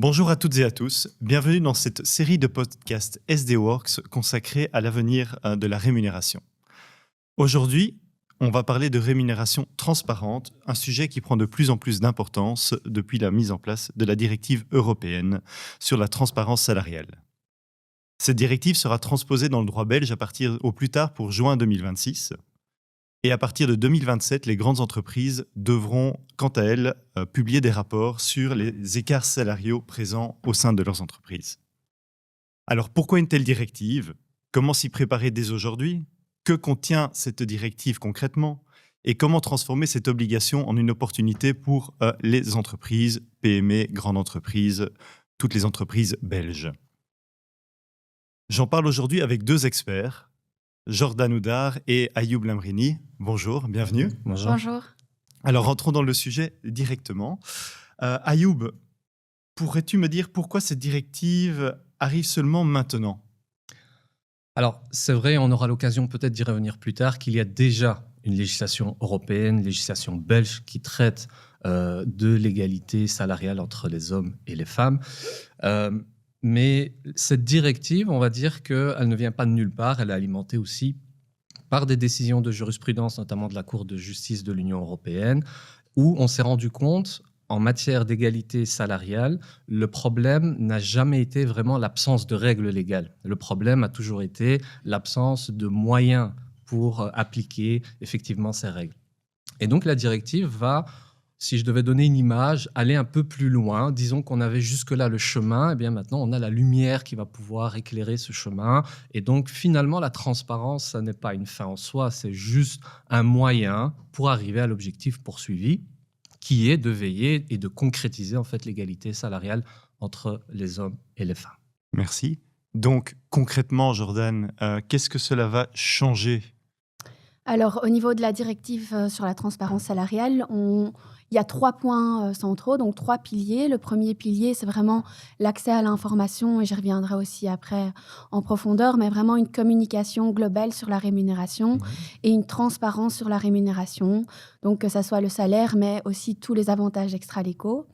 Bonjour à toutes et à tous, bienvenue dans cette série de podcasts SD Works consacrée à l'avenir de la rémunération. Aujourd'hui, on va parler de rémunération transparente, un sujet qui prend de plus en plus d'importance depuis la mise en place de la directive européenne sur la transparence salariale. Cette directive sera transposée dans le droit belge à partir au plus tard pour juin 2026. Et à partir de 2027, les grandes entreprises devront, quant à elles, publier des rapports sur les écarts salariaux présents au sein de leurs entreprises. Alors pourquoi une telle directive ? Comment s'y préparer dès aujourd'hui ? Que contient cette directive concrètement ? Et comment transformer cette obligation en une opportunité pour les entreprises, PME, grandes entreprises, toutes les entreprises belges ? J'en parle aujourd'hui avec deux experts, Jordan Oudard et Ayoub Lamrini. Bonjour, bienvenue. Bonjour. Bonjour. Alors rentrons dans le sujet directement. Ayoub, pourrais-tu me dire pourquoi cette directive arrive seulement maintenant ? Alors, c'est vrai, on aura l'occasion peut-être d'y revenir plus tard, qu'il y a déjà une législation européenne, une législation belge qui traite de l'égalité salariale entre les hommes et les femmes. Mais cette directive, on va dire qu'elle ne vient pas de nulle part, elle est alimentée aussi par des décisions de jurisprudence, notamment de la Cour de justice de l'Union européenne, où on s'est rendu compte, en matière d'égalité salariale, le problème n'a jamais été vraiment l'absence de règles légales. Le problème a toujours été l'absence de moyens pour appliquer effectivement ces règles. Et donc la directive va, si je devais donner une image, aller un peu plus loin. Disons qu'on avait jusque-là le chemin, et bien maintenant on a la lumière qui va pouvoir éclairer ce chemin. Et donc finalement la transparence, ça n'est pas une fin en soi, c'est juste un moyen pour arriver à l'objectif poursuivi, qui est de veiller et de concrétiser en fait l'égalité salariale entre les hommes et les femmes. Merci. Donc concrètement, Jordan, qu'est-ce que cela va changer ? Alors, au niveau de la directive sur la transparence salariale, il y a 3 points centraux, donc 3 piliers. Le premier pilier, c'est vraiment l'accès à l'information, et j'y reviendrai aussi après en profondeur, mais vraiment une communication globale sur la rémunération et une transparence sur la rémunération, donc que ça soit le salaire, mais aussi tous les avantages extra-légaux.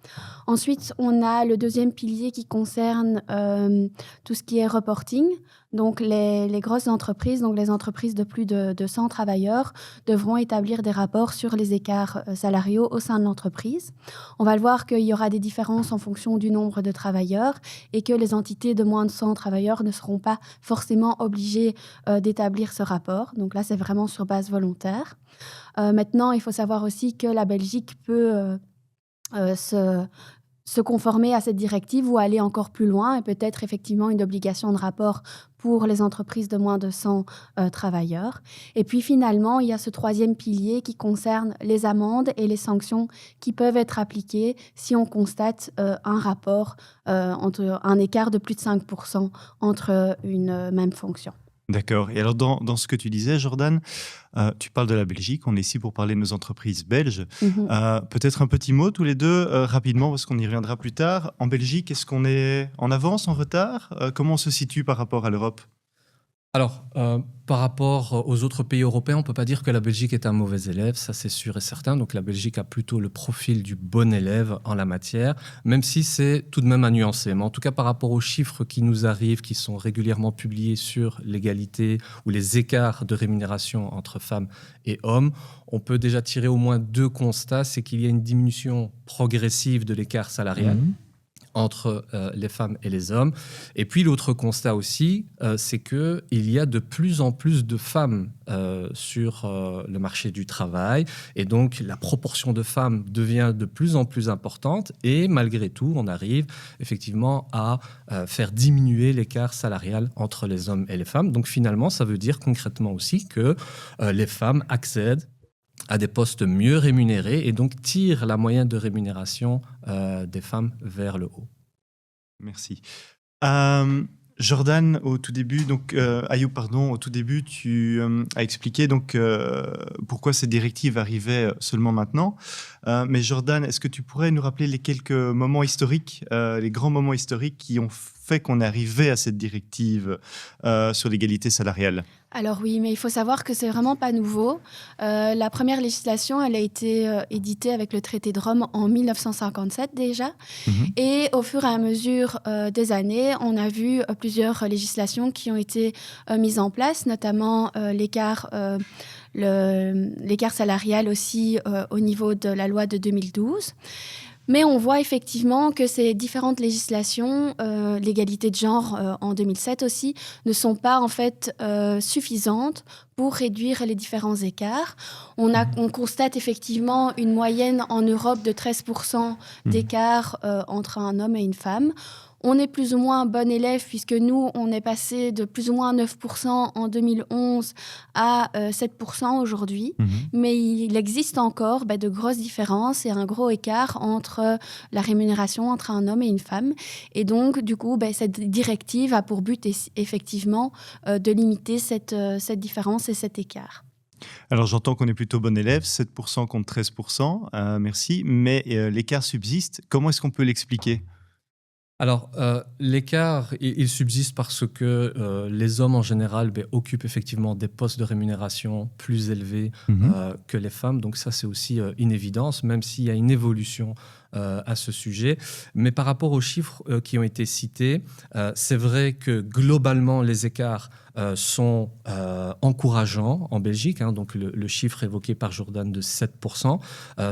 Ensuite, on a le deuxième pilier qui concerne tout ce qui est reporting. Donc, les grosses entreprises, donc les entreprises de plus de 100 travailleurs, devront établir des rapports sur les écarts salariaux au sein de l'entreprise. On va le voir qu'il y aura des différences en fonction du nombre de travailleurs et que les entités de moins de 100 travailleurs ne seront pas forcément obligées d'établir ce rapport. Donc là, c'est vraiment sur base volontaire. Maintenant, il faut savoir aussi que la Belgique peut se conformer à cette directive ou aller encore plus loin et peut-être effectivement une obligation de rapport pour les entreprises de moins de 100 travailleurs. Et puis finalement, il y a ce troisième pilier qui concerne les amendes et les sanctions qui peuvent être appliquées si on constate un rapport entre un écart de plus de 5% entre une même fonction. D'accord. Et alors, dans ce que tu disais, Jordan, tu parles de la Belgique. On est ici pour parler de nos entreprises belges. Peut-être un petit mot tous les deux, rapidement, parce qu'on y reviendra plus tard. En Belgique, est-ce qu'on est en avance, en retard ? Comment on se situe par rapport à l'Europe ? Alors, par rapport aux autres pays européens, on ne peut pas dire que la Belgique est un mauvais élève, ça c'est sûr et certain. Donc la Belgique a plutôt le profil du bon élève en la matière, même si c'est tout de même à nuancer. Mais en tout cas, par rapport aux chiffres qui nous arrivent, qui sont régulièrement publiés sur l'égalité ou les écarts de rémunération entre femmes et hommes, on peut déjà tirer au moins 2 constats. C'est qu'il y a une diminution progressive de l'écart salarial. Entre les femmes et les hommes. Et puis l'autre constat aussi, c'est qu'il y a de plus en plus de femmes sur le marché du travail, et donc la proportion de femmes devient de plus en plus importante, et malgré tout, on arrive effectivement à faire diminuer l'écart salarial entre les hommes et les femmes. Donc finalement, ça veut dire concrètement aussi que les femmes accèdent à des postes mieux rémunérés et donc tire la moyenne de rémunération des femmes vers le haut. Merci. Jordan, au tout début, Ayoub, au tout début, tu as expliqué pourquoi cette directive arrivait seulement maintenant. Mais Jordan, est-ce que tu pourrais nous rappeler les quelques moments historiques, les grands moments historiques qui ont fait qu'on est arrivé à cette directive sur l'égalité salariale ? Alors oui, mais il faut savoir que c'est vraiment pas nouveau. La première législation, elle a été éditée avec le traité de Rome en 1957 déjà. Mhm. Et au fur et à mesure des années, on a vu plusieurs législations qui ont été mises en place, notamment l'écart salarial aussi au niveau de la loi de 2012. Mais on voit effectivement que ces différentes législations, l'égalité de genre en 2007 aussi, ne sont pas en fait suffisantes pour réduire les différents écarts. On constate effectivement une moyenne en Europe de 13% d'écart entre un homme et une femme. On est plus ou moins un bon élève puisque nous, on est passé de plus ou moins 9% en 2011 à 7% aujourd'hui. Mhm. Mais il existe encore de grosses différences et un gros écart entre la rémunération entre un homme et une femme. Et donc, du coup, cette directive a pour but effectivement de limiter cette différence et cet écart. Alors j'entends qu'on est plutôt bon élève, 7% contre 13%, merci, mais l'écart subsiste. Comment est-ce qu'on peut l'expliquer ? Alors, l'écart, il subsiste parce que les hommes en général occupent effectivement des postes de rémunération plus élevés que les femmes. Donc ça, c'est aussi une évidence, même s'il y a une évolution à ce sujet. Mais par rapport aux chiffres qui ont été cités, c'est vrai que globalement, les écarts sont encourageants en Belgique. Donc le chiffre évoqué par Jordan de 7%,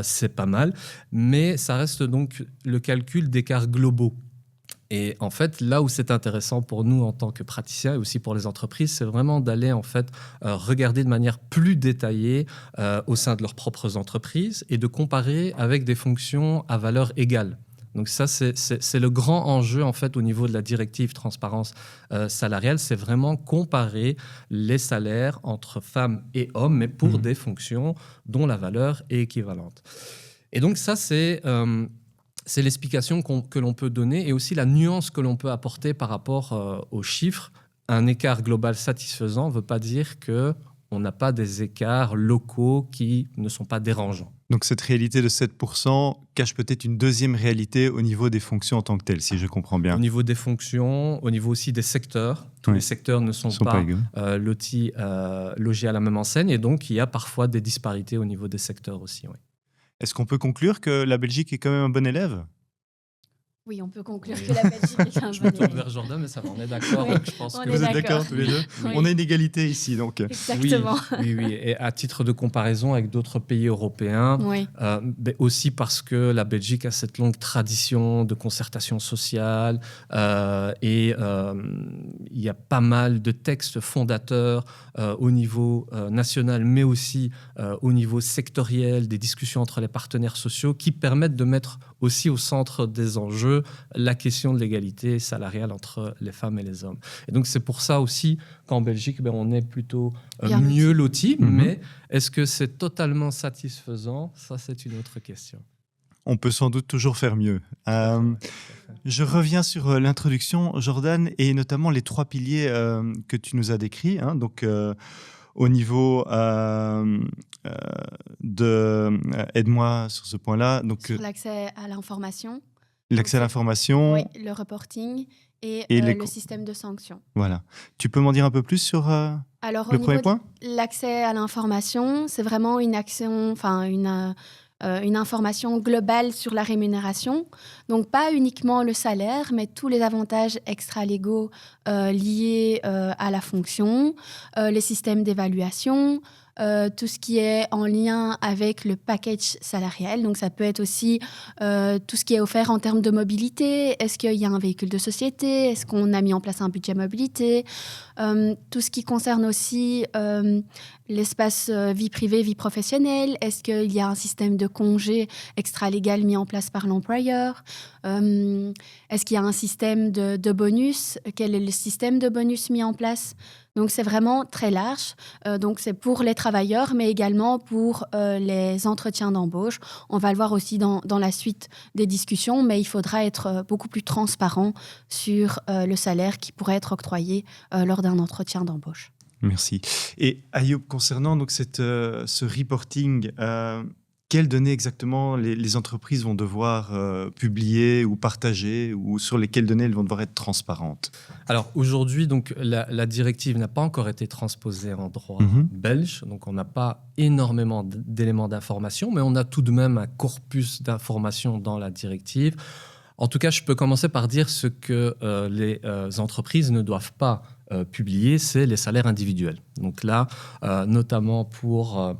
c'est pas mal. Mais ça reste donc le calcul d'écarts globaux. Et en fait, là où c'est intéressant pour nous en tant que praticiens et aussi pour les entreprises, c'est vraiment d'aller en fait regarder de manière plus détaillée au sein de leurs propres entreprises et de comparer avec des fonctions à valeur égale. Donc ça, c'est le grand enjeu en fait au niveau de la directive transparence salariale, c'est vraiment comparer les salaires entre femmes et hommes, mais pour des fonctions dont la valeur est équivalente. Et donc ça, c'est l'explication que l'on peut donner et aussi la nuance que l'on peut apporter par rapport aux chiffres. Un écart global satisfaisant ne veut pas dire qu'on n'a pas des écarts locaux qui ne sont pas dérangeants. Donc cette réalité de 7% cache peut-être une deuxième réalité au niveau des fonctions en tant que telles, si je comprends bien. Au niveau des fonctions, au niveau aussi des secteurs. Tous les secteurs ne sont pas lotis, logés à la même enseigne et donc il y a parfois des disparités au niveau des secteurs aussi. Oui. Est-ce qu'on peut conclure que la Belgique est quand même un bon élève ? Oui, on peut conclure que la Belgique est un bon élève. Je me tourne vers Jordan, mais ça va, on est d'accord. Oui, Je pense que vous êtes d'accord tous les deux ? Oui. On a une égalité ici, donc. Exactement. Oui. Et à titre de comparaison avec d'autres pays européens, aussi parce que la Belgique a cette longue tradition de concertation sociale et il y a pas mal de textes fondateurs au niveau national, mais aussi au niveau sectoriel, des discussions entre les partenaires sociaux qui permettent de mettre aussi au centre des enjeux la question de l'égalité salariale entre les femmes et les hommes. Et donc c'est pour ça aussi qu'en Belgique, on est plutôt mieux lotis, mais est-ce que c'est totalement satisfaisant ? Ça, c'est une autre question. On peut sans doute toujours faire mieux. Je reviens sur l'introduction, Jordan, et notamment les 3 piliers que tu nous as décrits. Donc, au niveau aide-moi sur ce point-là. Donc, sur l'accès à l'information. L'accès à l'information. Oui, le reporting et le système de sanctions. Voilà. Tu peux m'en dire un peu plus sur le premier point ? L'accès à l'information, c'est vraiment une action, une information globale sur la rémunération. Donc, pas uniquement le salaire, mais tous les avantages extra-légaux liés à la fonction, les systèmes d'évaluation, tout ce qui est en lien avec le package salarial. Donc, ça peut être aussi tout ce qui est offert en termes de mobilité. Est-ce qu'il y a un véhicule de société ? Est-ce qu'on a mis en place un budget mobilité ? Tout ce qui concerne aussi l'espace vie privée, vie professionnelle. Est-ce qu'il y a un système de congé extra-légal mis en place par l'employeur ? Est-ce qu'il y a un système de bonus ? Quel est le système de bonus mis en place ? Donc, c'est vraiment très large. Donc, c'est pour les travailleurs, mais également pour les entretiens d'embauche. On va le voir aussi dans la suite des discussions, mais il faudra être beaucoup plus transparent sur le salaire qui pourrait être octroyé lors d'un entretien d'embauche. Merci. Et Ayoub, concernant donc ce reporting, quelles données exactement les entreprises vont devoir publier ou partager, ou sur lesquelles données elles vont devoir être transparentes? Alors aujourd'hui, donc la directive n'a pas encore été transposée en droit belge, donc on n'a pas énormément d'éléments d'information, mais on a tout de même un corpus d'informations dans la directive. En tout cas, je peux commencer par dire ce que les entreprises ne doivent pas publier, c'est les salaires individuels. Donc là, notamment pour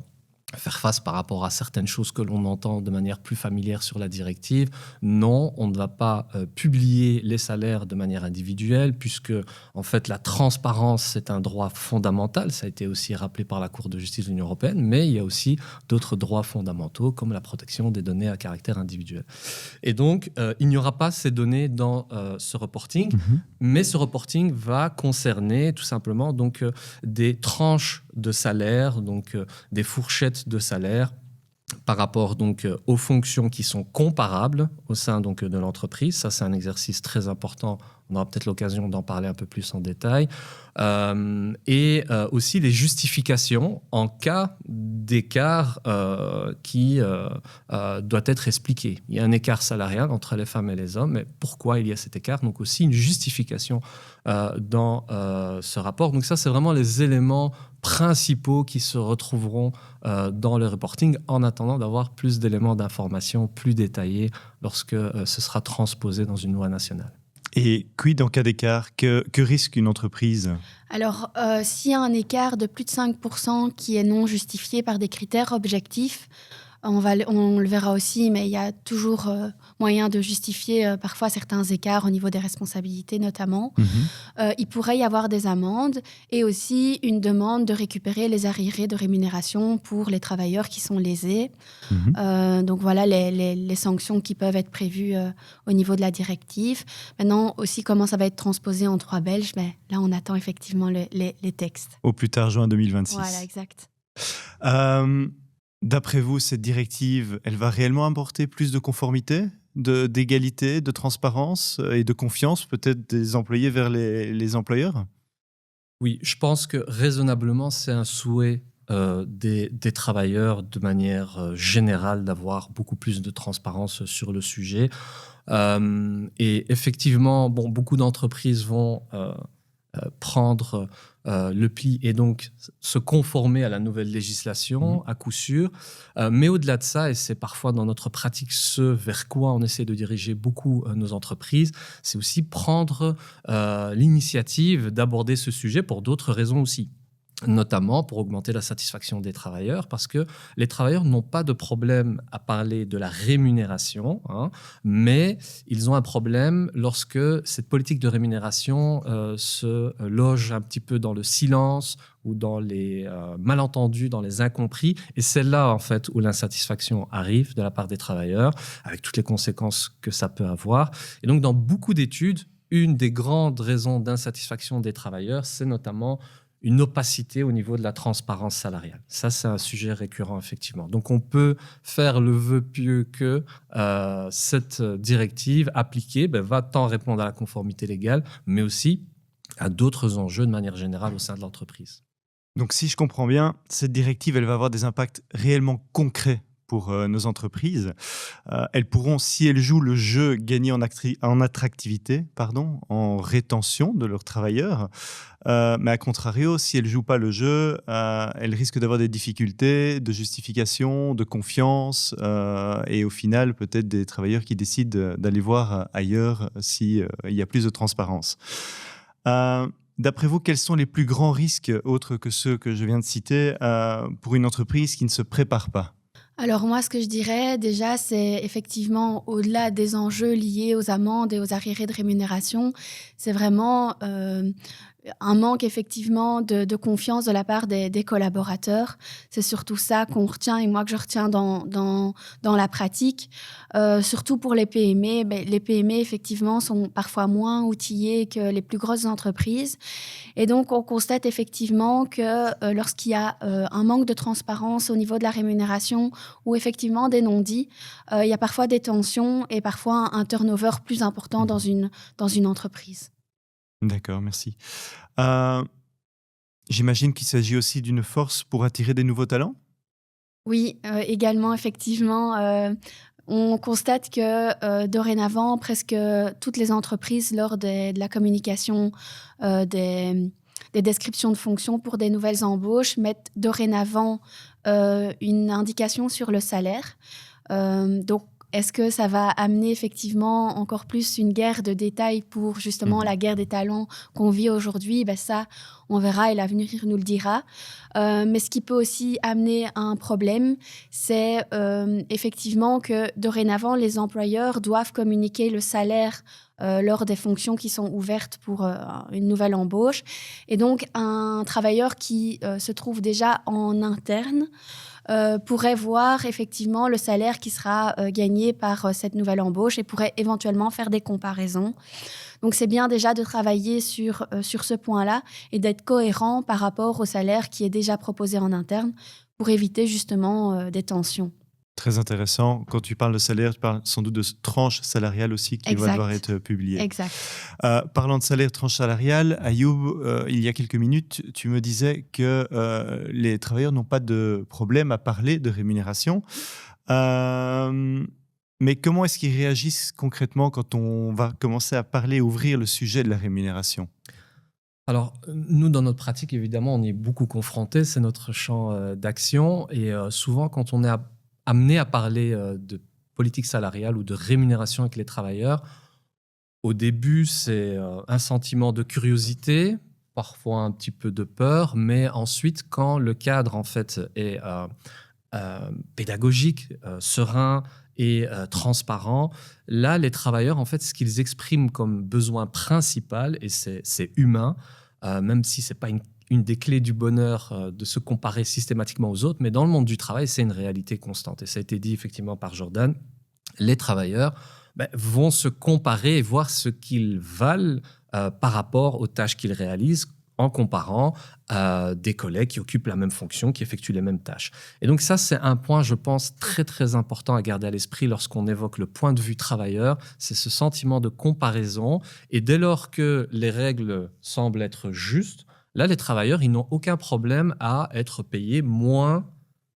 faire face par rapport à certaines choses que l'on entend de manière plus familière sur la directive. Non, on ne va pas publier les salaires de manière individuelle, puisque en fait la transparence, c'est un droit fondamental. Ça a été aussi rappelé par la Cour de justice de l'Union européenne, mais il y a aussi d'autres droits fondamentaux, comme la protection des données à caractère individuel. Et donc, il n'y aura pas ces données dans ce reporting, mais ce reporting va concerner tout simplement donc, des tranches de salaire, donc des fourchettes de salaire par rapport donc aux fonctions qui sont comparables au sein donc de l'entreprise. Ça, c'est un exercice très important. On aura peut-être l'occasion d'en parler un peu plus en détail. Et aussi les justifications en cas d'écart qui doit être expliqué. Il y a un écart salarial entre les femmes et les hommes, mais pourquoi il y a cet écart? Donc aussi une justification dans ce rapport. Donc ça, c'est vraiment les éléments principaux qui se retrouveront dans le reporting, en attendant d'avoir plus d'éléments d'information plus détaillés lorsque ce sera transposé dans une loi nationale. Et quid en cas d'écart? Que risque une entreprise? Alors, s'il y a un écart de plus de 5% qui est non justifié par des critères objectifs, on le verra aussi, mais il y a toujours moyen de justifier parfois certains écarts au niveau des responsabilités notamment. Il pourrait y avoir des amendes et aussi une demande de récupérer les arriérés de rémunération pour les travailleurs qui sont lésés. Donc voilà les sanctions qui peuvent être prévues au niveau de la directive. Maintenant aussi comment ça va être transposé en droit belge, ben, là on attend effectivement les textes. Au plus tard juin 2026. Voilà, exact. D'après vous, cette directive, elle va réellement apporter plus de conformité, d'égalité, de transparence et de confiance peut-être des employés vers les employeurs? Oui, je pense que raisonnablement, c'est un souhait des travailleurs de manière générale d'avoir beaucoup plus de transparence sur le sujet. Et effectivement, bon, beaucoup d'entreprises vont prendre le pli et donc se conformer à la nouvelle législation, à coup sûr. Mais au-delà de ça, et c'est parfois dans notre pratique ce vers quoi on essaie de diriger beaucoup nos entreprises, c'est aussi prendre l'initiative d'aborder ce sujet pour d'autres raisons aussi. Notamment pour augmenter la satisfaction des travailleurs, parce que les travailleurs n'ont pas de problème à parler de la rémunération, mais ils ont un problème lorsque cette politique de rémunération se loge un petit peu dans le silence ou dans les malentendus, dans les incompris. Et c'est là, en fait, où l'insatisfaction arrive de la part des travailleurs, avec toutes les conséquences que ça peut avoir. Et donc, dans beaucoup d'études, une des grandes raisons d'insatisfaction des travailleurs, c'est notamment une opacité au niveau de la transparence salariale. Ça, c'est un sujet récurrent, effectivement. Donc, on peut faire le vœu pieux que cette directive appliquée va tant répondre à la conformité légale, mais aussi à d'autres enjeux de manière générale au sein de l'entreprise. Donc, si je comprends bien, cette directive, elle va avoir des impacts réellement concrets pour nos entreprises. Elles pourront, si elles jouent le jeu, gagner en attractivité, en rétention de leurs travailleurs. Mais à contrario, si elles ne jouent pas le jeu, elles risquent d'avoir des difficultés de justification, de confiance, et au final, peut-être des travailleurs qui décident d'aller voir ailleurs s'il y a plus de transparence. D'après vous, quels sont les plus grands risques, autres que ceux que je viens de citer, pour une entreprise qui ne se prépare pas? Alors moi, ce que je dirais déjà, c'est effectivement au-delà des enjeux liés aux amendes et aux arriérés de rémunération, c'est vraiment un manque effectivement de confiance de la part des collaborateurs. C'est surtout ça qu'on retient et moi que je retiens dans la pratique. Surtout pour les PME, les PME effectivement sont parfois moins outillées que les plus grosses entreprises. Et donc on constate effectivement que lorsqu'il y a un manque de transparence au niveau de la rémunération ou effectivement des non-dits, il y a parfois des tensions et parfois un turnover plus important dans une entreprise. D'accord, merci. J'imagine qu'il s'agit aussi d'une force pour attirer des nouveaux talents? Oui, également, effectivement, on constate que dorénavant, presque toutes les entreprises, lors de la communication des descriptions de fonctions pour des nouvelles embauches, mettent dorénavant une indication sur le salaire. Donc, est-ce que ça va amener effectivement encore plus une guerre de détails pour justement Mhm. la guerre des talents qu'on vit aujourd'hui? Ben ça, on verra et l'avenir nous le dira. Mais ce qui peut aussi amener un problème, c'est effectivement que dorénavant, les employeurs doivent communiquer le salaire lors des fonctions qui sont ouvertes pour une nouvelle embauche. Et donc, un travailleur qui se trouve déjà en interne pourrait voir effectivement le salaire qui sera gagné par cette nouvelle embauche et pourrait éventuellement faire des comparaisons. Donc, c'est bien déjà de travailler sur ce point-là et d'être cohérent par rapport au salaire qui est déjà proposé en interne pour éviter justement des tensions. Très intéressant. Quand tu parles de salaire, tu parles sans doute de tranche salariale aussi qui va devoir Exact, être publiée. exact. Parlant de salaire, tranche salariale, Ayoub, il y a quelques minutes, tu me disais que les travailleurs n'ont pas de problème à parler de rémunération. Mais comment est-ce qu'ils réagissent concrètement quand on va commencer à parler, ouvrir le sujet de la rémunération? Alors, nous, dans notre pratique, évidemment, on y est beaucoup confrontés, c'est notre champ d'action. Et souvent, quand on est amené à parler de politique salariale ou de rémunération avec les travailleurs, au début, c'est un sentiment de curiosité, parfois un petit peu de peur, mais ensuite, quand le cadre, en fait, est pédagogique, serein et transparent, là, les travailleurs, en fait, ce qu'ils expriment comme besoin principal, et c'est humain, même si c'est pas une des clés du bonheur de se comparer systématiquement aux autres, mais dans le monde du travail, c'est une réalité constante. Et ça a été dit effectivement par Jordan, les travailleurs vont se comparer et voir ce qu'ils valent par rapport aux tâches qu'ils réalisent en comparant des collègues qui occupent la même fonction, qui effectuent les mêmes tâches. Et donc ça, c'est un point, je pense, très très important à garder à l'esprit lorsqu'on évoque le point de vue travailleur, c'est ce sentiment de comparaison. Et dès lors que les règles semblent être justes, là, les travailleurs, ils n'ont aucun problème à être payés moins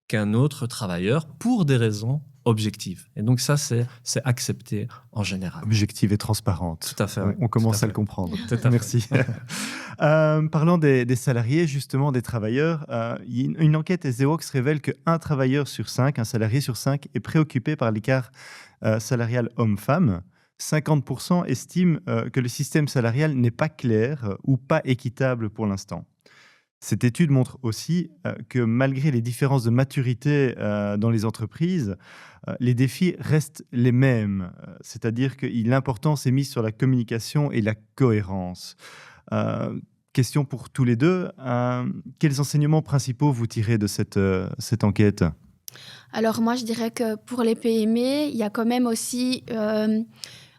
qu'un autre travailleur pour des raisons objectives. Et donc ça, c'est accepté en général. Objective et transparente. Tout à fait, oui. On commence Tout à à le fait. comprendre. Tout à fait. Merci. Parlant des salariés, justement, des travailleurs, une enquête SDWorks révèle qu'un travailleur sur 5, un salarié sur 5, est préoccupé par l'écart salarial homme-femme. 50% estiment que le système salarial n'est pas clair ou pas équitable pour l'instant. Cette étude montre aussi que malgré les différences de maturité dans les entreprises, les défis restent les mêmes. C'est-à-dire que l'importance est mise sur la communication et la cohérence. Question pour tous les deux. Quels enseignements principaux vous tirez de cette enquête? Alors moi, je dirais que pour les PME, il y a quand même aussi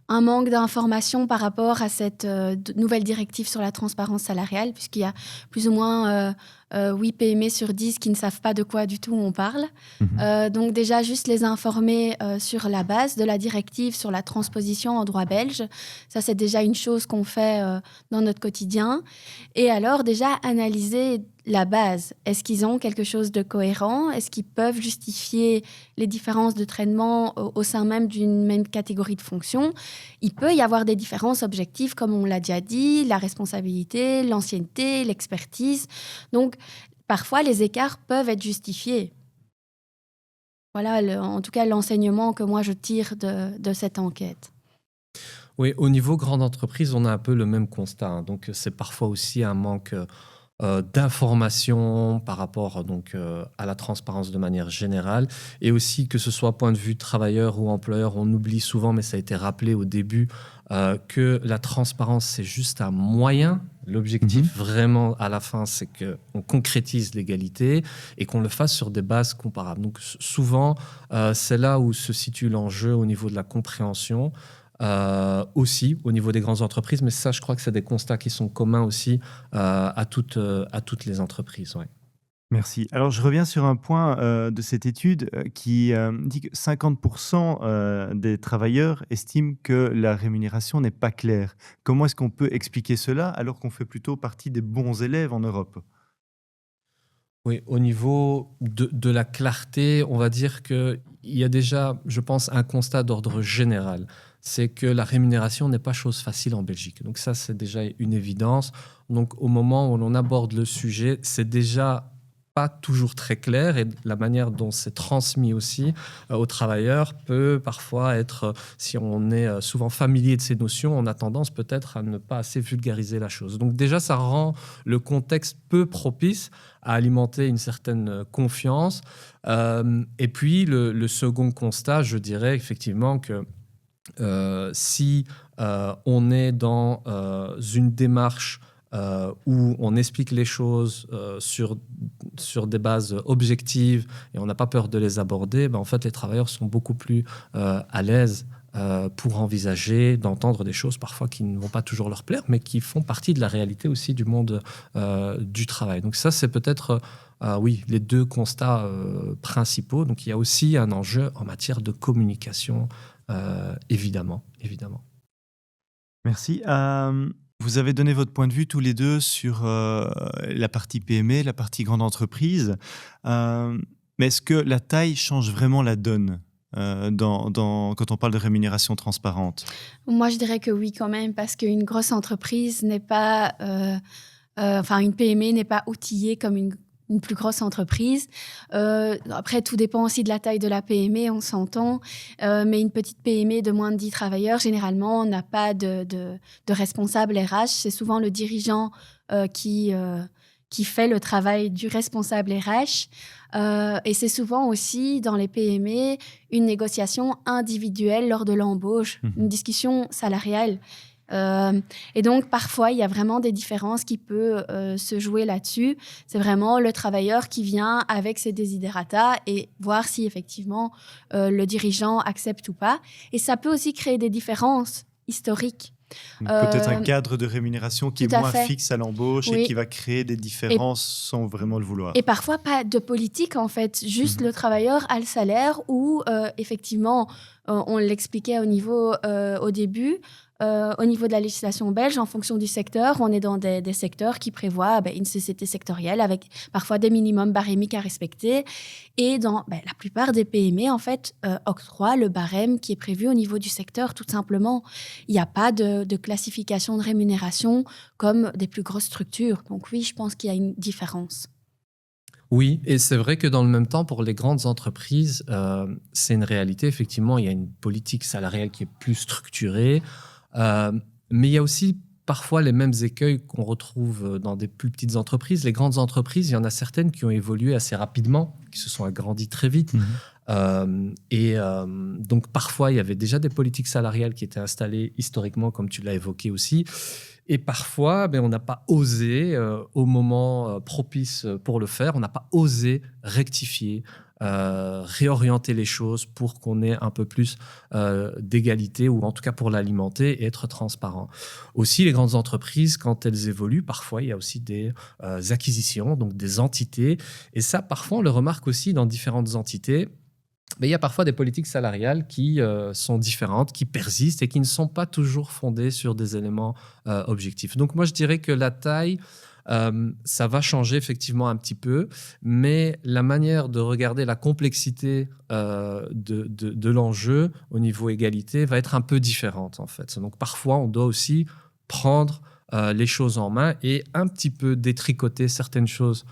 un manque d'information par rapport à cette nouvelle directive sur la transparence salariale, puisqu'il y a plus ou moins 8 PME sur 10 qui ne savent pas de quoi du tout on parle. Donc déjà, juste les informer sur la base de la directive, sur la transposition en droit belge. Ça, c'est déjà une chose qu'on fait dans notre quotidien. Et alors, déjà, analyser la base. Est-ce qu'ils ont quelque chose de cohérent? Est-ce qu'ils peuvent justifier les différences de traitement au sein même d'une même catégorie de fonctions? Il peut y avoir des différences objectives, comme on l'a déjà dit, la responsabilité, l'ancienneté, l'expertise. Donc, parfois, les écarts peuvent être justifiés. Voilà, en tout cas, l'enseignement que moi, je tire de cette enquête. Oui, au niveau grande entreprise, on a un peu le même constat, hein. Donc, c'est parfois aussi un manque d'informations par rapport à la transparence de manière générale. Et aussi, que ce soit point de vue travailleur ou employeur, on oublie souvent, mais ça a été rappelé au début, que la transparence, c'est juste un moyen. L'objectif, vraiment, à la fin, c'est qu'on concrétise l'égalité et qu'on le fasse sur des bases comparables. Donc, souvent, c'est là où se situe l'enjeu au niveau de la compréhension. Aussi au niveau des grandes entreprises, mais ça, je crois que c'est des constats qui sont communs aussi à toutes les entreprises. Ouais. Merci. Alors, je reviens sur un point de cette étude qui dit que 50% des travailleurs estiment que la rémunération n'est pas claire. Comment est-ce qu'on peut expliquer cela alors qu'on fait plutôt partie des bons élèves en Europe? Oui, au niveau de la clarté, on va dire qu'il y a déjà, je pense, un constat d'ordre général. C'est que la rémunération n'est pas chose facile en Belgique. Donc ça, c'est déjà une évidence. Donc au moment où l'on aborde le sujet, c'est déjà pas toujours très clair et la manière dont c'est transmis aussi aux travailleurs peut parfois être, si on est souvent familier de ces notions, on a tendance peut-être à ne pas assez vulgariser la chose. Donc déjà, ça rend le contexte peu propice à alimenter une certaine confiance. Et puis, le second constat, je dirais effectivement que si on est dans une démarche où on explique les choses sur des bases objectives et on n'a pas peur de les aborder, ben en fait, les travailleurs sont beaucoup plus à l'aise pour envisager, d'entendre des choses parfois qui ne vont pas toujours leur plaire, mais qui font partie de la réalité aussi du monde du travail. Donc ça, c'est peut-être, oui, les deux constats principaux. Donc il y a aussi un enjeu en matière de communication, évidemment. Merci. Vous avez donné votre point de vue tous les deux sur la partie PME, la partie grande entreprise. Mais est-ce que la taille change vraiment la donne quand on parle de rémunération transparente? Moi, je dirais que oui, quand même, parce qu'une grosse entreprise n'est pas. Enfin, une PME n'est pas outillée comme une plus grosse entreprise. Après, tout dépend aussi de la taille de la PME, on s'entend. Mais une petite PME de moins de 10 travailleurs, généralement, n'a pas de responsable RH. C'est souvent le dirigeant qui fait le travail du responsable RH. Et c'est souvent aussi, dans les PME, une négociation individuelle lors de l'embauche, une discussion salariale. Et donc, parfois, il y a vraiment des différences qui peuvent se jouer là-dessus. C'est vraiment le travailleur qui vient avec ses desiderata et voir si, effectivement, le dirigeant accepte ou pas. Et ça peut aussi créer des différences historiques. Donc, peut-être un cadre de rémunération qui est moins fixe à l'embauche et qui va créer des différences sans vraiment le vouloir. Et parfois, pas de politique, en fait. Juste le travailleur a le salaire ou, effectivement, on l'expliquait au début, au niveau de la législation belge, en fonction du secteur, on est dans des secteurs qui prévoient une société sectorielle avec parfois des minimums barémiques à respecter. Et dans la plupart des PME, en fait, octroient le barème qui est prévu au niveau du secteur, tout simplement. Il n'y a pas de classification de rémunération comme des plus grosses structures. Donc oui, je pense qu'il y a une différence. Oui, et c'est vrai que dans le même temps, pour les grandes entreprises, c'est une réalité. Effectivement, il y a une politique salariale qui est plus structurée. Mais il y a aussi parfois les mêmes écueils qu'on retrouve dans des plus petites entreprises. Les grandes entreprises, il y en a certaines qui ont évolué assez rapidement, qui se sont agrandies très vite. Donc parfois, il y avait déjà des politiques salariales qui étaient installées historiquement, comme tu l'as évoqué aussi. Et parfois, on n'a pas osé, au moment propice pour le faire, on n'a pas osé rectifier, réorienter les choses pour qu'on ait un peu plus d'égalité, ou en tout cas pour l'alimenter et être transparent. Aussi, les grandes entreprises, quand elles évoluent, parfois il y a aussi des acquisitions, donc des entités. Et ça, parfois, on le remarque aussi dans différentes entités. Mais il y a parfois des politiques salariales qui sont différentes, qui persistent et qui ne sont pas toujours fondées sur des éléments objectifs. Donc moi, je dirais que la taille, ça va changer effectivement un petit peu, mais la manière de regarder la complexité de l'enjeu au niveau égalité va être un peu différente en fait. Donc parfois, on doit aussi prendre les choses en main et un petit peu détricoter certaines choses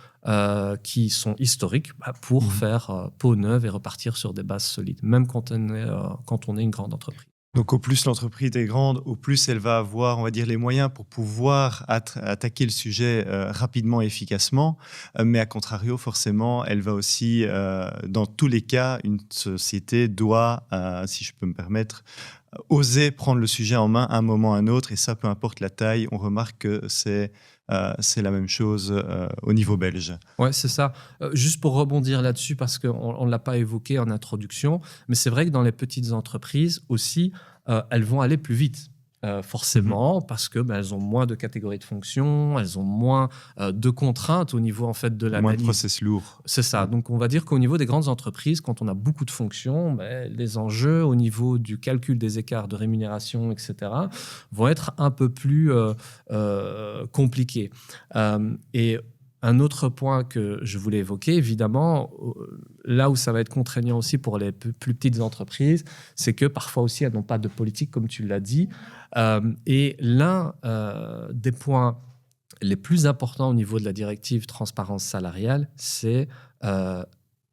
qui sont historiques pour faire peau neuve et repartir sur des bases solides, même quand on est une grande entreprise. Donc au plus l'entreprise est grande, au plus elle va avoir, on va dire, les moyens pour pouvoir attaquer le sujet rapidement et efficacement. Mais à contrario, forcément, elle va aussi, dans tous les cas, une société doit, si je peux me permettre, oser prendre le sujet en main à un moment ou à un autre. Et ça, peu importe la taille, on remarque que c'est la même chose au niveau belge. Ouais, c'est ça. Juste pour rebondir là-dessus, parce qu'on ne l'a pas évoqué en introduction, mais c'est vrai que dans les petites entreprises aussi, elles vont aller plus vite. Forcément, parce que elles ont moins de catégories de fonctions, elles ont moins de contraintes au niveau en fait de l'analyse. Moins de process lourds. C'est ça. Donc on va dire qu'au niveau des grandes entreprises, quand on a beaucoup de fonctions, les enjeux au niveau du calcul des écarts de rémunération, etc., vont être un peu plus compliqués. Et un autre point que je voulais évoquer, évidemment, là où ça va être contraignant aussi pour les plus petites entreprises, c'est que parfois aussi elles n'ont pas de politique, comme tu l'as dit. Et l'un des points les plus importants au niveau de la directive transparence salariale, c'est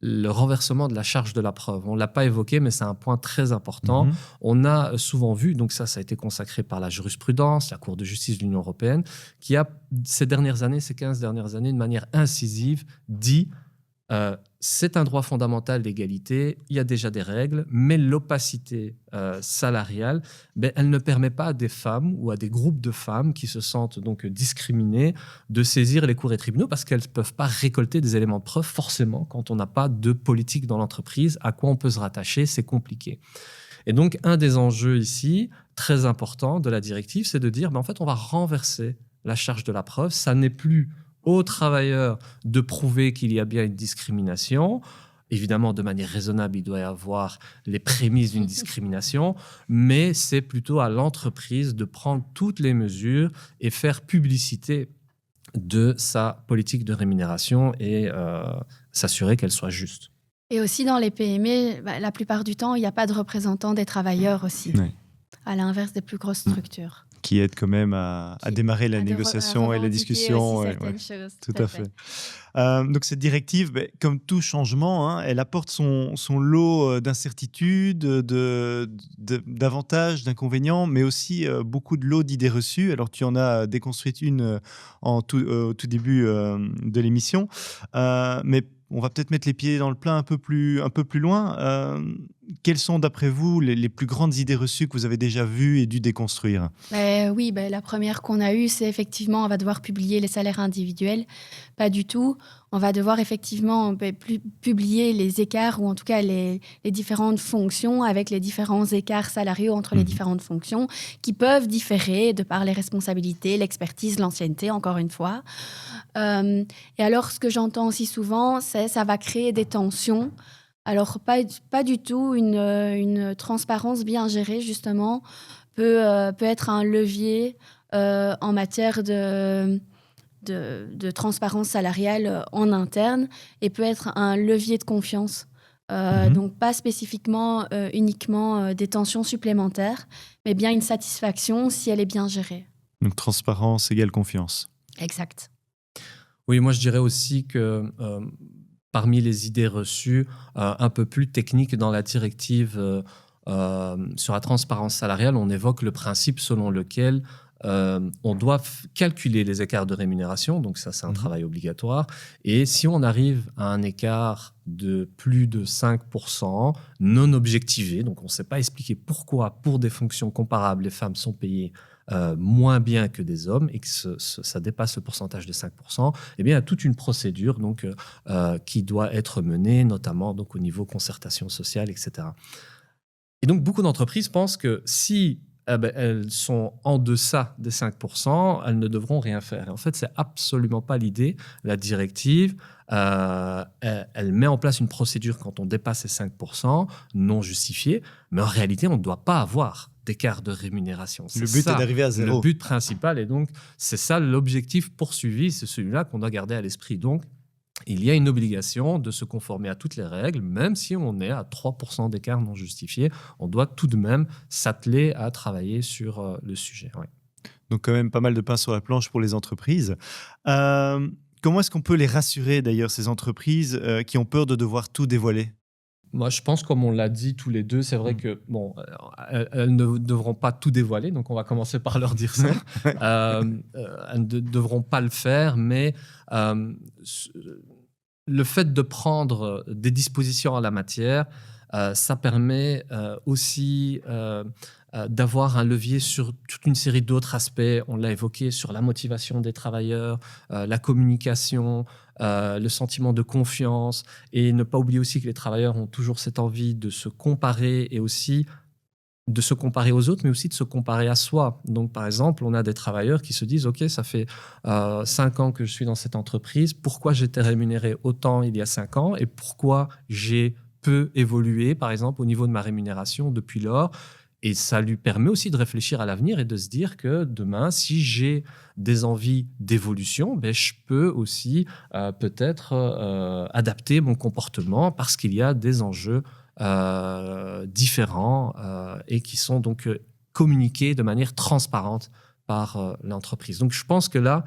le renversement de la charge de la preuve. On ne l'a pas évoqué, mais c'est un point très important. On a souvent vu, donc ça a été consacré par la jurisprudence, la Cour de justice de l'Union européenne, qui a, ces 15 dernières années, de manière incisive, dit c'est un droit fondamental d'égalité, il y a déjà des règles, mais l'opacité salariale, elle ne permet pas à des femmes ou à des groupes de femmes qui se sentent donc discriminées de saisir les cours et tribunaux parce qu'elles ne peuvent pas récolter des éléments de preuve forcément quand on n'a pas de politique dans l'entreprise. À quoi on peut se rattacher, c'est compliqué. Et donc, un des enjeux ici, très important de la directive, c'est de dire, en fait, on va renverser la charge de la preuve. Ça n'est plus aux travailleurs de prouver qu'il y a bien une discrimination. Évidemment, de manière raisonnable, il doit y avoir les prémices d'une discrimination, mais c'est plutôt à l'entreprise de prendre toutes les mesures et faire publicité de sa politique de rémunération et s'assurer qu'elle soit juste. Et aussi dans les PME, la plupart du temps, il n'y a pas de représentants des travailleurs aussi, à l'inverse des plus grosses structures. Qui aide quand même à démarrer la négociation et la discussion. Choses, tout à fait. Donc cette directive, comme tout changement, elle apporte son lot d'incertitudes, d'avantages, d'inconvénients, mais aussi beaucoup de lots d'idées reçues. Alors tu en as déconstruite une au tout début de l'émission, mais on va peut-être mettre les pieds dans le plat un peu plus loin. Quelles sont, d'après vous, les plus grandes idées reçues que vous avez déjà vues et dû déconstruire ? Oui, la première qu'on a eue, c'est effectivement, on va devoir publier les salaires individuels. Pas du tout. On va devoir effectivement publier les écarts, ou en tout cas les différentes fonctions, avec les différents écarts salariaux entre les différentes fonctions, qui peuvent différer de par les responsabilités, l'expertise, l'ancienneté, encore une fois. Et alors, ce que j'entends aussi souvent, c'est ça va créer des tensions. Alors, pas du tout. Une transparence bien gérée, justement, peut être un levier en matière de transparence salariale en interne et peut être un levier de confiance. Donc, pas spécifiquement uniquement des tensions supplémentaires, mais bien une satisfaction si elle est bien gérée. Donc, transparence égale confiance. Exact. Oui, moi je dirais aussi que parmi les idées reçues, un peu plus techniques dans la directive sur la transparence salariale, on évoque le principe selon lequel on doit calculer les écarts de rémunération, donc ça c'est un travail obligatoire, et si on arrive à un écart de plus de 5% non objectivé, donc on ne sait pas expliquer pourquoi pour des fonctions comparables les femmes sont payées moins bien que des hommes et que ça dépasse le pourcentage de 5%, eh bien, il y a toute une procédure donc, qui doit être menée, notamment donc, au niveau concertation sociale, etc. Et donc, beaucoup d'entreprises pensent que si elles sont en deçà des 5%, elles ne devront rien faire. Et en fait, ce n'est absolument pas l'idée. La directive, elle met en place une procédure quand on dépasse les 5%, non justifiée, mais en réalité, on ne doit pas avoir d'écart de rémunération. Le but est d'arriver à zéro. Le but principal, et donc c'est ça l'objectif poursuivi, c'est celui-là qu'on doit garder à l'esprit. Donc, il y a une obligation de se conformer à toutes les règles, même si on est à 3% d'écart non justifié. On doit tout de même s'atteler à travailler sur le sujet. Ouais. Donc quand même pas mal de pain sur la planche pour les entreprises. Comment est-ce qu'on peut les rassurer d'ailleurs, ces entreprises qui ont peur de devoir tout dévoiler ? Moi, je pense, comme on l'a dit tous les deux, c'est vrai que elles ne devront pas tout dévoiler, donc on va commencer par leur dire ça. Elles ne devront pas le faire, mais le fait de prendre des dispositions en la matière, ça permet aussi d'avoir un levier sur toute une série d'autres aspects. On l'a évoqué sur la motivation des travailleurs, la communication, le sentiment de confiance, et ne pas oublier aussi que les travailleurs ont toujours cette envie de se comparer et aussi de se comparer aux autres, mais aussi de se comparer à soi. Donc, par exemple, on a des travailleurs qui se disent « Ok, ça fait 5 ans que je suis dans cette entreprise. Pourquoi j'étais rémunéré autant il y a 5 ans et pourquoi j'ai peu évolué, par exemple, au niveau de ma rémunération depuis lors ?» Et ça lui permet aussi de réfléchir à l'avenir et de se dire que demain, si j'ai des envies d'évolution, ben, je peux aussi peut-être adapter mon comportement parce qu'il y a des enjeux différents et qui sont donc communiqués de manière transparente par l'entreprise. Donc je pense que là,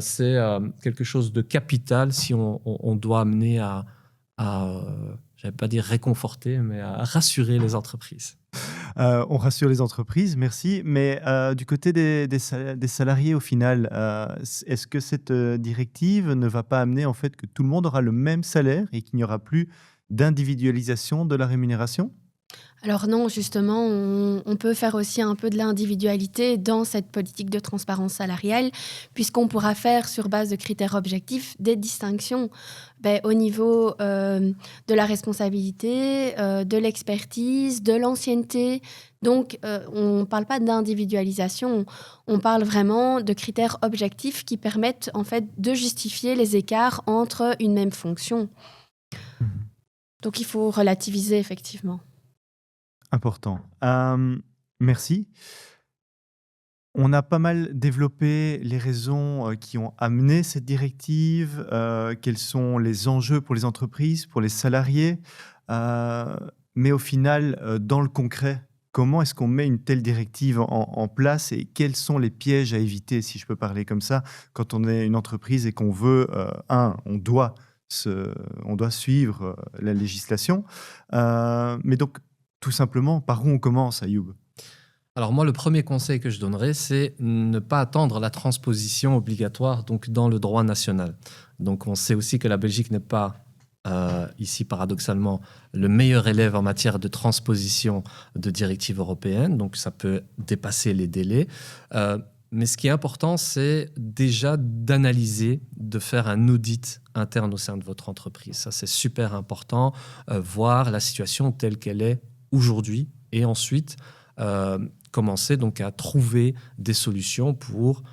c'est quelque chose de capital si on doit amener je ne vais pas dire réconforter, mais à rassurer les entreprises. On rassure les entreprises, merci. Mais du côté des salariés, au final, est-ce que cette directive ne va pas amener en fait que tout le monde aura le même salaire et qu'il n'y aura plus d'individualisation de la rémunération? Alors non, justement, on peut faire aussi un peu de l'individualité dans cette politique de transparence salariale, puisqu'on pourra faire, sur base de critères objectifs, des distinctions au niveau de la responsabilité, de l'expertise, de l'ancienneté. Donc, on ne parle pas d'individualisation, on parle vraiment de critères objectifs qui permettent en fait de justifier les écarts entre une même fonction. Donc, il faut relativiser effectivement. Important. Merci. On a pas mal développé les raisons qui ont amené cette directive, quels sont les enjeux pour les entreprises, pour les salariés. Mais au final, dans le concret, comment est-ce qu'on met une telle directive en place et quels sont les pièges à éviter, si je peux parler comme ça, quand on est une entreprise et qu'on veut, on doit suivre la législation. Mais donc, tout simplement, par où on commence, Ayoub? Alors moi, le premier conseil que je donnerais, c'est ne pas attendre la transposition obligatoire donc dans le droit national. Donc on sait aussi que la Belgique n'est pas, ici paradoxalement, le meilleur élève en matière de transposition de directives européennes, donc ça peut dépasser les délais. Mais ce qui est important, c'est déjà d'analyser, de faire un audit interne au sein de votre entreprise. Ça, c'est super important, voir la situation telle qu'elle est aujourd'hui et ensuite commencer donc à trouver des solutions pour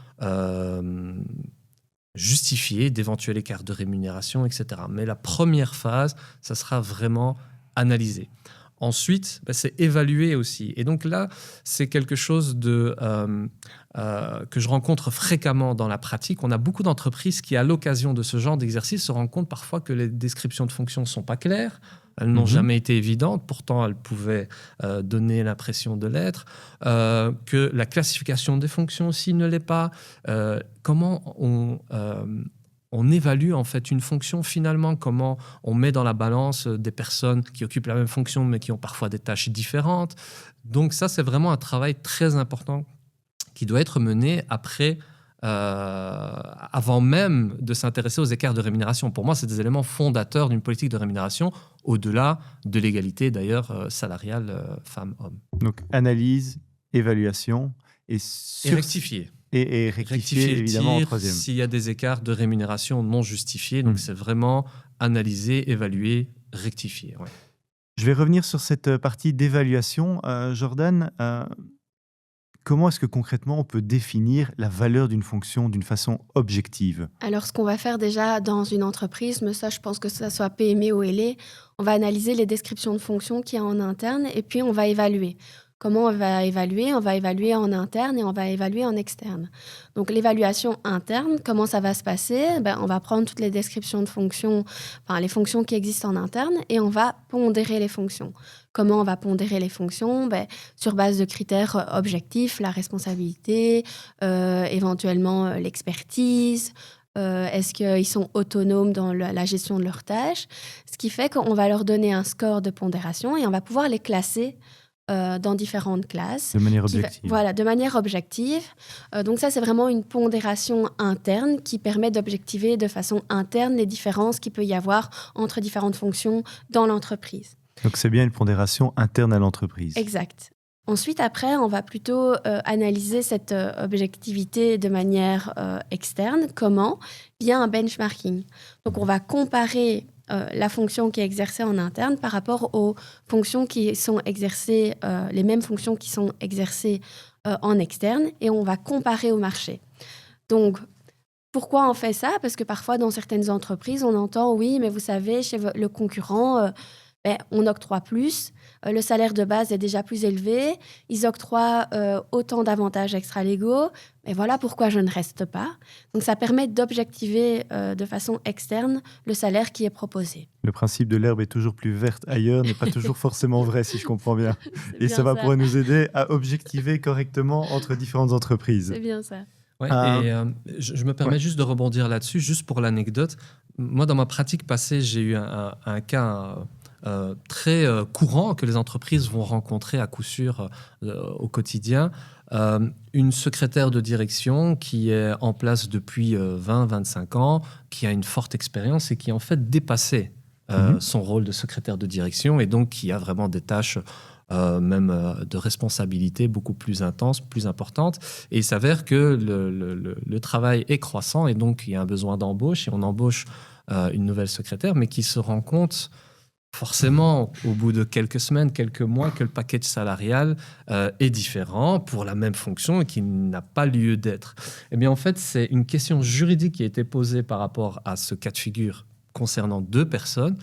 justifier d'éventuels écarts de rémunération, etc. Mais la première phase, ça sera vraiment analyser. Ensuite, c'est évaluer aussi. Et donc là, c'est quelque chose que je rencontre fréquemment dans la pratique. On a beaucoup d'entreprises qui, à l'occasion de ce genre d'exercice, se rendent compte parfois que les descriptions de fonctions ne sont pas claires. Elles n'ont jamais été évidentes, pourtant elles pouvaient donner l'impression de l'être. Que la classification des fonctions aussi ne l'est pas. Comment on évalue en fait une fonction finalement, comment on met dans la balance des personnes qui occupent la même fonction mais qui ont parfois des tâches différentes. Donc ça, c'est vraiment un travail très important qui doit être mené avant même de s'intéresser aux écarts de rémunération. Pour moi, c'est des éléments fondateurs d'une politique de rémunération, au-delà de l'égalité d'ailleurs salariale femmes-hommes. Donc analyse, évaluation et rectifier. Et rectifier évidemment en troisième. S'il y a des écarts de rémunération non justifiés. Donc c'est vraiment analyser, évaluer, rectifier. Ouais. Je vais revenir sur cette partie d'évaluation. Jordan, comment est-ce que concrètement on peut définir la valeur d'une fonction d'une façon objective? Alors, ce qu'on va faire déjà dans une entreprise, mais ça, je pense que ça soit PME ou LE, on va analyser les descriptions de fonctions qu'il y a en interne et puis on va évaluer. Comment on va évaluer? On va évaluer en interne et on va évaluer en externe. Donc, l'évaluation interne, comment ça va se passer? On va prendre toutes les descriptions de fonctions, les fonctions qui existent en interne, et on va pondérer les fonctions. Comment on va pondérer les fonctions? Sur base de critères objectifs, la responsabilité, éventuellement l'expertise. Est-ce qu'ils sont autonomes dans la gestion de leurs tâches? Ce qui fait qu'on va leur donner un score de pondération et on va pouvoir les classer dans différentes classes. De manière objective. Voilà, de manière objective. Donc ça, c'est vraiment une pondération interne qui permet d'objectiver de façon interne les différences qu'il peut y avoir entre différentes fonctions dans l'entreprise. Donc c'est bien une pondération interne à l'entreprise. Exact. Ensuite, après, on va plutôt analyser cette objectivité de manière externe. Comment? Via un benchmarking. Donc on va comparer la fonction qui est exercée en interne par rapport aux fonctions qui sont exercées, les mêmes fonctions qui sont exercées en externe, et on va comparer au marché. Donc, pourquoi on fait ça? Parce que parfois, dans certaines entreprises, on entend « oui, mais vous savez, chez le concurrent, on octroie plus, le salaire de base est déjà plus élevé, ils octroient autant d'avantages extra-légaux, et voilà pourquoi je ne reste pas. Donc ça permet d'objectiver de façon externe le salaire qui est proposé. Le principe de l'herbe est toujours plus verte ailleurs n'est pas toujours forcément vrai, si je comprends bien. C'est Et bien ça va ça. pouvoir nous aider à objectiver correctement entre différentes entreprises. C'est bien ça. Ouais, Ah. et je me permets Ouais. juste de rebondir là-dessus, juste pour l'anecdote. Moi, dans ma pratique passée, j'ai eu un cas très courant que les entreprises vont rencontrer à coup sûr au quotidien. Une secrétaire de direction qui est en place depuis 20-25 ans, qui a une forte expérience et qui en fait dépassé son rôle de secrétaire de direction et donc qui a vraiment des tâches de responsabilité beaucoup plus intenses, plus importantes. Et il s'avère que le travail est croissant et donc il y a un besoin d'embauche et on embauche une nouvelle secrétaire, mais qui se rend compte forcément au bout de quelques semaines, quelques mois, que le package salarial est différent pour la même fonction et qui n'a pas lieu d'être. Eh bien, en fait, c'est une question juridique qui a été posée par rapport à ce cas de figure concernant 2 personnes.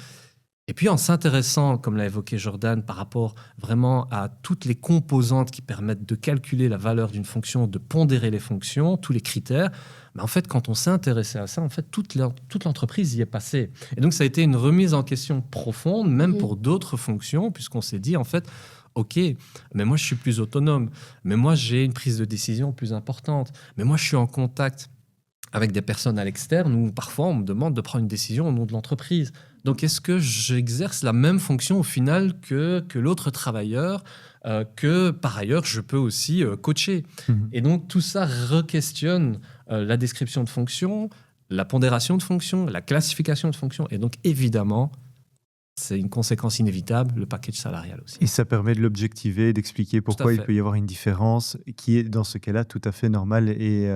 Et puis en s'intéressant, comme l'a évoqué Jordan, par rapport vraiment à toutes les composantes qui permettent de calculer la valeur d'une fonction, de pondérer les fonctions, tous les critères, mais en fait, quand on s'est intéressé à ça, en fait, toute l'entreprise y est passée. Et donc, ça a été une remise en question profonde, même pour d'autres fonctions, puisqu'on s'est dit, en fait, OK, mais moi, je suis plus autonome, mais moi, j'ai une prise de décision plus importante, mais moi, je suis en contact avec des personnes à l'externe où parfois on me demande de prendre une décision au nom de l'entreprise. Donc est-ce que j'exerce la même fonction au final que l'autre travailleur, que par ailleurs je peux aussi coacher. Et donc tout ça re-questionne la description de fonction, la pondération de fonction, la classification de fonction. Et donc évidemment, c'est une conséquence inévitable, le package salarial aussi. Et ça permet de l'objectiver, d'expliquer pourquoi il fait. peut y avoir une différence qui est dans ce cas-là tout à fait normale et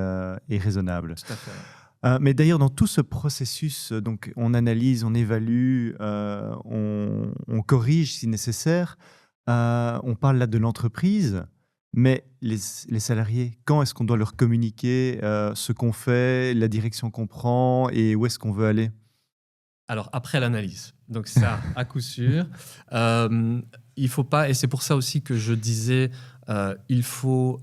raisonnable. Tout à fait. Mais d'ailleurs, dans tout ce processus, donc on analyse, on évalue, on corrige si nécessaire. On parle là de l'entreprise, mais les salariés, quand est-ce qu'on doit leur communiquer ce qu'on fait, la direction qu'on prend et où est-ce qu'on veut aller? Alors, après l'analyse. Donc ça, à coup sûr. Il faut pas, et c'est pour ça aussi que je disais, il faut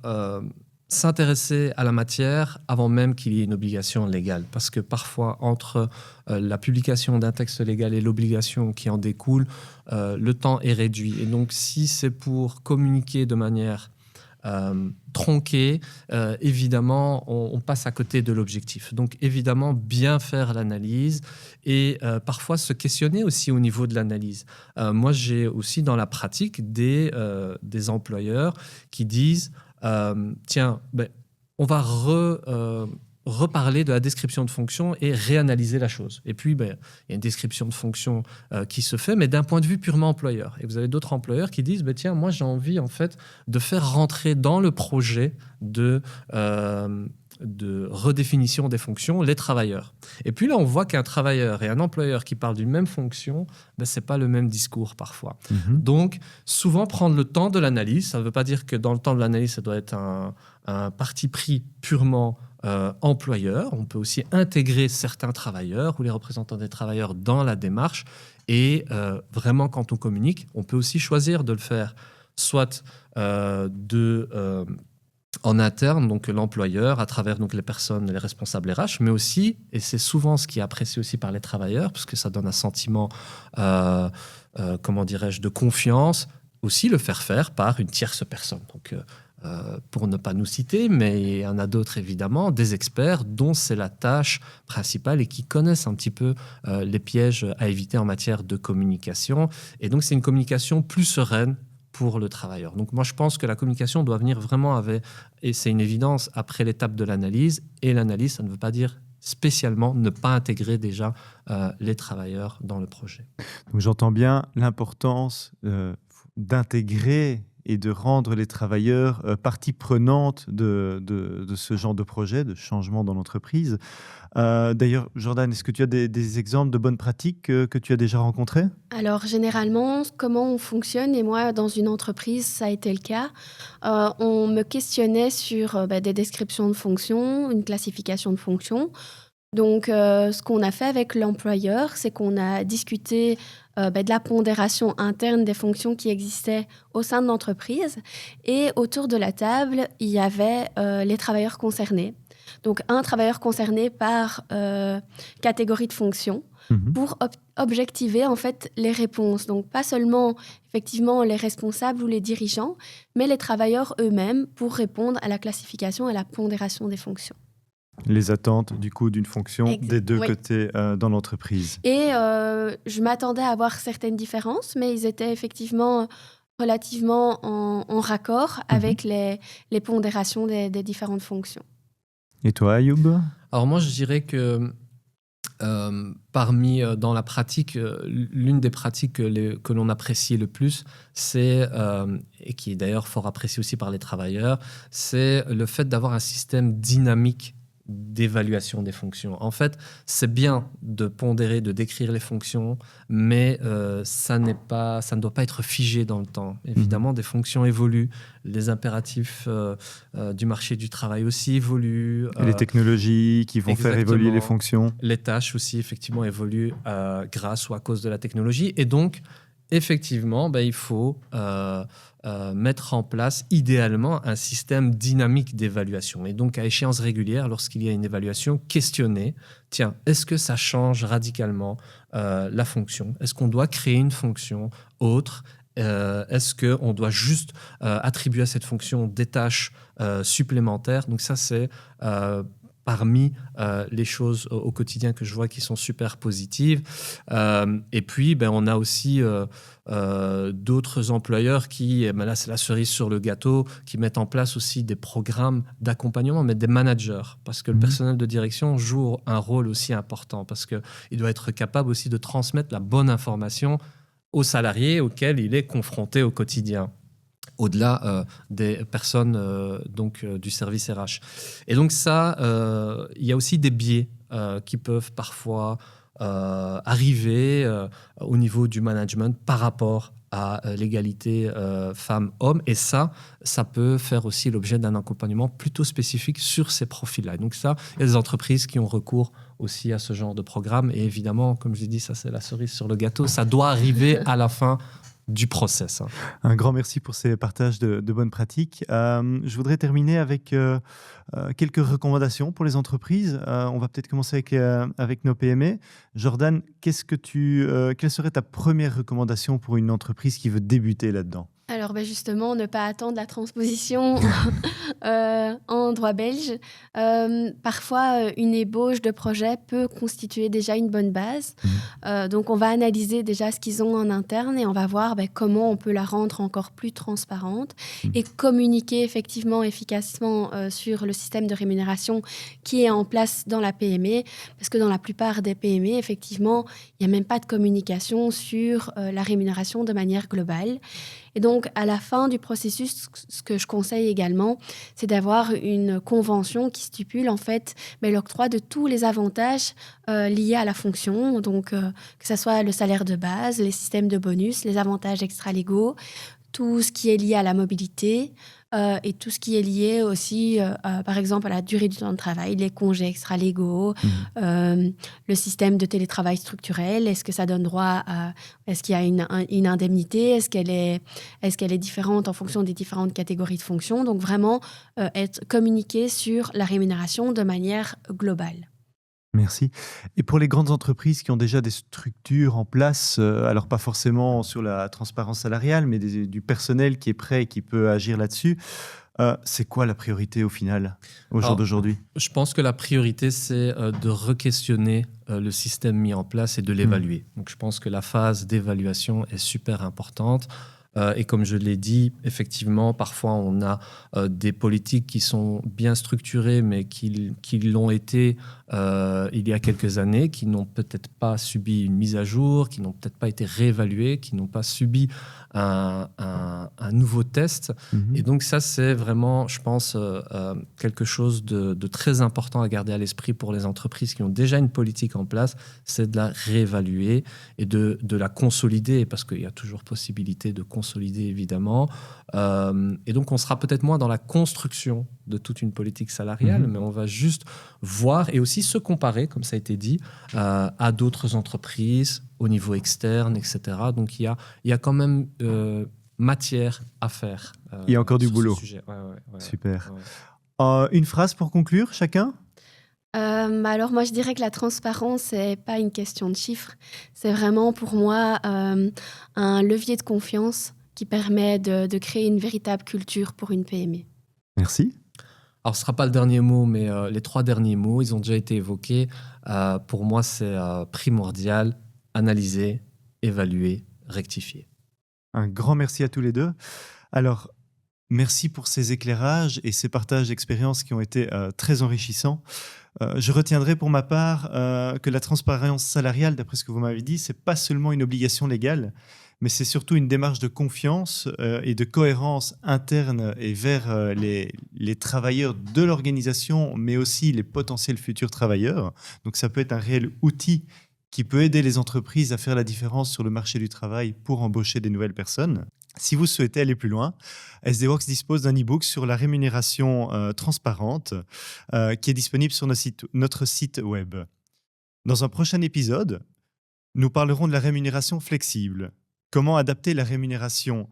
s'intéresser à la matière avant même qu'il y ait une obligation légale. Parce que parfois, entre la publication d'un texte légal et l'obligation qui en découle, le temps est réduit. Et donc, si c'est pour communiquer de manière tronquée, évidemment, on passe à côté de l'objectif. Donc, évidemment, bien faire l'analyse et parfois se questionner aussi au niveau de l'analyse. Moi, j'ai aussi dans la pratique des employeurs qui disent tiens, on va reparler de la description de fonction et réanalyser la chose. Et puis, il y a une description de fonction qui se fait, mais d'un point de vue purement employeur. Et vous avez d'autres employeurs qui disent, tiens, moi, j'ai envie, en fait, de faire rentrer dans le projet de redéfinition des fonctions les travailleurs. Et puis là, on voit qu'un travailleur et un employeur qui parlent d'une même fonction, ce n'est pas le même discours parfois. Donc, souvent, prendre le temps de l'analyse, ça ne veut pas dire que dans le temps de l'analyse, ça doit être un parti pris purement employeur. On peut aussi intégrer certains travailleurs ou les représentants des travailleurs dans la démarche. Et vraiment, quand on communique, on peut aussi choisir de le faire soit en interne, donc l'employeur, à travers donc les personnes, les responsables RH, mais aussi, et c'est souvent ce qui est apprécié aussi par les travailleurs, parce que ça donne un sentiment, comment dirais-je, de confiance, aussi le faire par une tierce personne. Donc, pour ne pas nous citer, mais il y en a d'autres évidemment, des experts dont c'est la tâche principale et qui connaissent un petit peu les pièges à éviter en matière de communication. Et donc, c'est une communication plus sereine pour le travailleur. Donc moi, je pense que la communication doit venir vraiment avec, et c'est une évidence, après l'étape de l'analyse. Et l'analyse, ça ne veut pas dire spécialement ne pas intégrer déjà les travailleurs dans le projet. Donc j'entends bien l'importance d'intégrer et de rendre les travailleurs partie prenante de ce genre de projet, de changement dans l'entreprise. D'ailleurs, Jordan, est-ce que tu as des exemples de bonnes pratiques que tu as déjà rencontrées? Alors, généralement, comment on fonctionne, et moi, dans une entreprise, ça a été le cas. On me questionnait sur des descriptions de fonctions, une classification de fonctions. Donc, ce qu'on a fait avec l'employeur, c'est qu'on a discuté de la pondération interne des fonctions qui existaient au sein de l'entreprise. Et autour de la table, il y avait les travailleurs concernés. Donc, un travailleur concerné par catégorie de fonction pour objectiver en fait les réponses. Donc, pas seulement effectivement les responsables ou les dirigeants, mais les travailleurs eux-mêmes pour répondre à la classification et à la pondération des fonctions. Les attentes du coup d'une fonction des deux côtés dans l'entreprise. Et je m'attendais à avoir certaines différences, mais ils étaient effectivement relativement en raccord avec les pondérations des différentes fonctions. Et toi, Ayoub ? Alors moi, je dirais que parmi, dans la pratique, l'une des pratiques que l'on apprécie le plus, c'est, et qui est d'ailleurs fort appréciée aussi par les travailleurs, c'est le fait d'avoir un système dynamique d'évaluation des fonctions. En fait, c'est bien de pondérer, de décrire les fonctions, mais ça ne doit pas être figé dans le temps. Évidemment, des fonctions évoluent, les impératifs du marché du travail aussi évoluent. Et les technologies qui vont faire évoluer les fonctions. Les tâches aussi, effectivement, évoluent grâce ou à cause de la technologie. Et donc, effectivement, il faut mettre en place idéalement un système dynamique d'évaluation. Et donc, à échéance régulière, lorsqu'il y a une évaluation, questionner, tiens, est-ce que ça change radicalement la fonction ? Est-ce qu'on doit créer une fonction autre ? Est-ce qu'on doit juste attribuer à cette fonction des tâches supplémentaires ? Donc ça, c'est parmi les choses au quotidien que je vois qui sont super positives. Et puis, on a aussi d'autres employeurs qui, là c'est la cerise sur le gâteau, qui mettent en place aussi des programmes d'accompagnement, mais des managers, parce que le personnel de direction joue un rôle aussi important, parce qu'il doit être capable aussi de transmettre la bonne information aux salariés auxquels il est confronté au quotidien, au-delà des personnes du service RH. Et donc ça, il y a aussi des biais qui peuvent parfois arriver au niveau du management par rapport à l'égalité femmes-hommes. Et ça peut faire aussi l'objet d'un accompagnement plutôt spécifique sur ces profils-là. Et donc ça, il y a des entreprises qui ont recours aussi à ce genre de programme. Et évidemment, comme je l'ai dit, ça c'est la cerise sur le gâteau. Ça doit arriver à la fin du process. Un grand merci pour ces partages de bonnes pratiques. Je voudrais terminer avec quelques recommandations pour les entreprises. On va peut-être commencer avec nos PME. Jordan, quelle serait ta première recommandation pour une entreprise qui veut débuter là-dedans ? Alors justement, ne pas attendre la transposition en droit belge. Parfois, une ébauche de projet peut constituer déjà une bonne base. Donc, on va analyser déjà ce qu'ils ont en interne et on va voir comment on peut la rendre encore plus transparente et communiquer effectivement, efficacement sur le système de rémunération qui est en place dans la PME. Parce que dans la plupart des PME, effectivement, il n'y a même pas de communication sur la rémunération de manière globale. Et donc, à la fin du processus, ce que je conseille également, c'est d'avoir une convention qui stipule en fait l'octroi de tous les avantages liés à la fonction. Donc, que ce soit le salaire de base, les systèmes de bonus, les avantages extra-légaux, tout ce qui est lié à la mobilité et tout ce qui est lié aussi, par exemple, à la durée du temps de travail, les congés extra-légaux, le système de télétravail structurel. Est-ce que ça donne droit à... Est-ce qu'il y a une indemnité ? Est-ce qu'elle est différente en fonction des différentes catégories de fonctions ? Donc, vraiment, être communiqué sur la rémunération de manière globale. Merci. Et pour les grandes entreprises qui ont déjà des structures en place, alors pas forcément sur la transparence salariale, mais du personnel qui est prêt et qui peut agir là-dessus, c'est quoi la priorité au final, au jour d'aujourd'hui ? Je pense que la priorité, c'est de re-questionner le système mis en place et de l'évaluer. Donc je pense que la phase d'évaluation est super importante. Et comme je l'ai dit, effectivement, parfois on a des politiques qui sont bien structurées, mais qui l'ont été il y a quelques années, qui n'ont peut-être pas subi une mise à jour, qui n'ont peut-être pas été réévaluées, qui n'ont pas subi un nouveau test. Et donc ça, c'est vraiment, je pense, quelque chose de très important à garder à l'esprit pour les entreprises qui ont déjà une politique en place, c'est de la réévaluer et de la consolider, parce qu'il y a toujours possibilité de consolider, évidemment. Et donc, on sera peut-être moins dans la construction de toute une politique salariale, mais on va juste voir et aussi se comparer, comme ça a été dit, à d'autres entreprises au niveau externe, etc. Donc il y a quand même matière à faire. Il y a encore du sur ce boulot. sujet. Ouais. Super. Ouais. Une phrase pour conclure, chacun? Alors moi, je dirais que la transparence, c'est pas une question de chiffres. C'est vraiment pour moi un levier de confiance qui permet de créer une véritable culture pour une PME. Merci. Alors, ce ne sera pas le dernier mot, mais les 3 derniers mots, ils ont déjà été évoqués. Pour moi, c'est primordial, analyser, évaluer, rectifier. Un grand merci à tous les deux. Alors, merci pour ces éclairages et ces partages d'expériences qui ont été très enrichissants. Je retiendrai pour ma part que la transparence salariale, d'après ce que vous m'avez dit, ce n'est pas seulement une obligation légale, mais c'est surtout une démarche de confiance et de cohérence interne et vers les travailleurs de l'organisation, mais aussi les potentiels futurs travailleurs. Donc ça peut être un réel outil qui peut aider les entreprises à faire la différence sur le marché du travail pour embaucher des nouvelles personnes. Si vous souhaitez aller plus loin, SD Works dispose d'un e-book sur la rémunération transparente qui est disponible sur notre site web. Dans un prochain épisode, nous parlerons de la rémunération flexible. Comment adapter la rémunération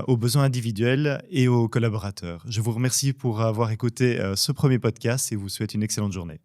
aux besoins individuels et aux collaborateurs. Je vous remercie pour avoir écouté ce premier podcast et vous souhaite une excellente journée.